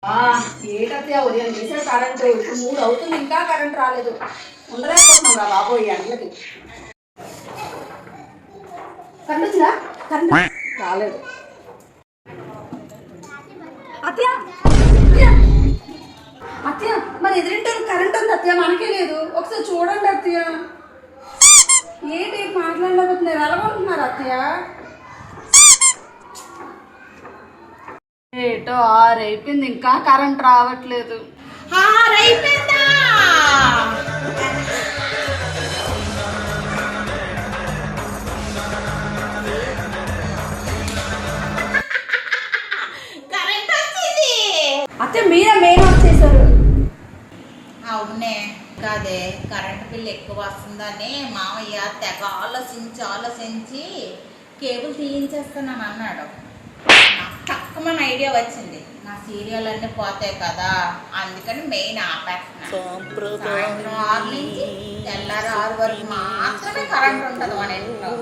ఏటైతే ఉదయం చేసే కరెంటు ఇప్పుడు 3 అవుతుంది, ఇంకా కరెంట్ రాలేదు. ఉండలేకపోతున్నాం రా బాబోయ్ ఎండలకి. కరెంట్ వచ్చిందా? కరెంట్ రాలేదు. అత్య అత్య మరి ఎదురింటి కరెంట్ ఉంది అత్య, మనకే లేదు. ఒకసారి చూడండి అత్య. ఏంటి మాట్లాడలేకపోతున్నారు, ఎలాగొంటున్నారు అత్య? ఏటో 6 అయిపోయింది, ఇంకా కరెంట్ రావట్లేదు. 6 అయిపోయిందా? కరెంట్ వచ్చింది అత్తే, మీరే మెయిన్ ఆఫ్ చేశారు. అవునే కాదే, కరెంట్ బిల్ ఎక్కువ వస్తుందని మామయ్య తెగ ఆలోచించి కేబుల్ తీయించేస్తున్నాను అన్నాడు. నాకు తక్కువ ఐడియా వచ్చింది, నా సీరియల్ అన్నీ పోతాయి కదా, అందుకని మెయిన్ ఆపేస్తున్నాను. సాయంత్రం 6 నుంచి తెల్లారి 6 వరకు మాత్రమే కరెంట్ ఉంటుంది మన ఇంట్లో.